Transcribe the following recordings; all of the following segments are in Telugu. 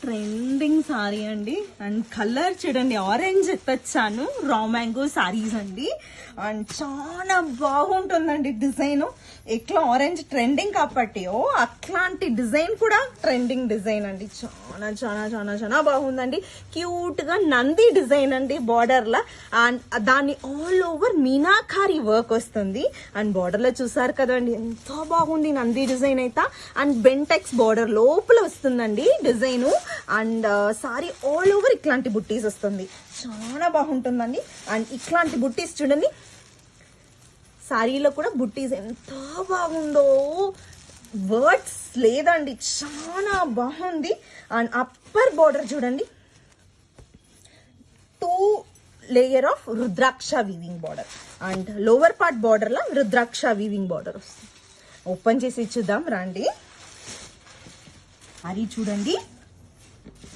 ట్రెండింగ్ సారీ అండి. అండ్ కలర్ చూడండి, ఆరెంజ్ ఎత్తొచ్చాను. రా మ్యాంగో సారీస్ అండి. అండ్ చాలా బాగుంటుందండి డిజైన్. ఎట్లా ఆరెంజ్ ట్రెండింగ్ కాబట్టి అట్లాంటి డిజైన్ కూడా ట్రెండింగ్ డిజైన్ అండి. చాలా చాలా చాలా చాలా బాగుందండి. క్యూట్ గా నంది డిజైన్ అండి బార్డర్ లా. అండ్ దాన్ని ఆల్ ఓవర్ మీనాకారి వర్క్ వస్తుంది. అండ్ బార్డర్ లో చూసారు కదండి ఎంత బాగుంది నంది డిజైన్ అయితే. అండ్ బెంటెక్స్ బార్డర్ లోపల వస్తుందండి design. And sorry all over ఇట్లాంటి బుట్టీస్ వస్తుంది. చాలా బాగుంటుందండి. అండ్ ఇట్లాంటి బుట్టీస్ చూడండి, సారీలో కూడా బుట్టీస్ ఎంత బాగుందో వర్డ్స్ లేదండి, చాలా బాగుంది. అండ్ అప్పర్ బార్డర్ చూడండి, 2 layer of rudraksha weaving border. And lower part border law rudraksha weaving border వస్తుంది. ఓపెన్ చేసి చూద్దాం రండి. సారీ చూడండి,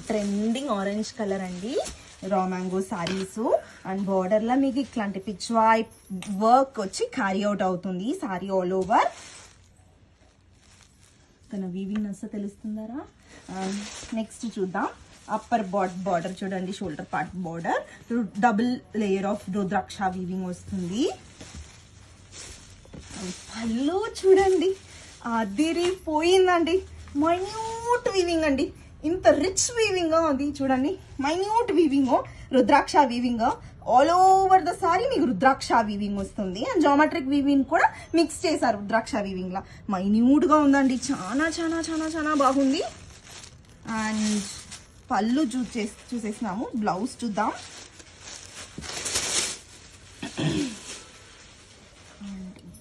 ట్రెండింగ్ ఆరెంజ్ కలర్ అండి. Raw mango saris. And border లా మీకు ఇట్లాంటి పిచ్వాయ్ వర్క్ వచ్చి క్యారీ అవుట్ అవుతుంది సారీ ఆల్ ఓవర్. తన వీవింగ్ నచ్చ తెలుస్తుందారా. నెక్స్ట్ చూద్దాం. అప్పర్ బార్డర్ చూడండి, shoulder part border double layer of rudraksha weaving వస్తుంది. పళ్ళు చూడండి అదిరిపోయిందండి. మైన్యూట్ వీవింగ్ అండి, ఇంత రిచ్ వీవింగ్ అది చూడండి. Minute weaving, rudraksha weaving all over the sorry మీకు రుద్రాక్ష వీవింగ్ వస్తుంది. అండ్ జామెట్రిక్ వీవింగ్ కూడా మిక్స్ చేశారు రుద్రాక్ష వీవింగ్ లా. మైన్యూట్ గా ఉందండి, చాలా చాలా చాలా చాలా బాగుంది. అండ్ పళ్ళు చూసేసినాము. బ్లౌజ్ చూద్దాం.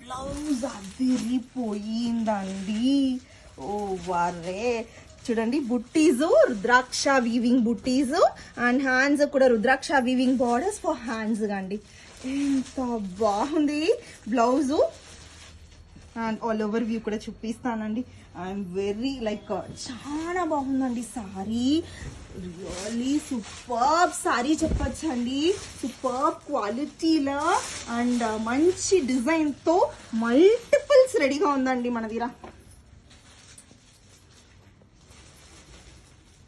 బ్లౌజ్ అదిరిపోయిందండి. ఓ వారే చూడండి, buttis rudraksha weaving buttis. And hands కూడా rudraksha weaving borders for hands అండి. ఎంత బాగుంది blouse. And all over view కూడా చూపిస్తానండి. ఐఎమ్ వెరీ లైక్ చాలా బాగుందండి సారీ. రియల్లీ సూపర్బ్ సారీ చెప్పచ్చండి. సూపర్బ్ క్వాలిటీలో అండ్ మంచి డిజైన్ తో మల్టిపుల్స్ రెడీగా ఉందండి మన దగ్గర.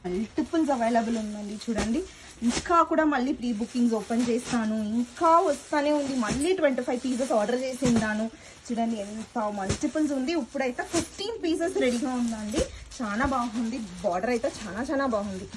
మల్టిపుల్స్ అవైలబుల్ ఉందండి చూడండి. ఇంకా కూడా మళ్ళీ ప్రీ బుకింగ్స్ ఓపెన్ చేస్తాను, ఇంకా వస్తానే ఉంది. మళ్ళీ 25 పీసెస్ ఆర్డర్ చేసి ఉన్నాను చూడండి. ఎంత మల్టిపుల్స్ ఉంది. ఇప్పుడైతే 15 పీసెస్ రెడీగా ఉందండి. చాలా బాగుంది. బార్డర్ అయితే చాలా చాలా బాగుంది.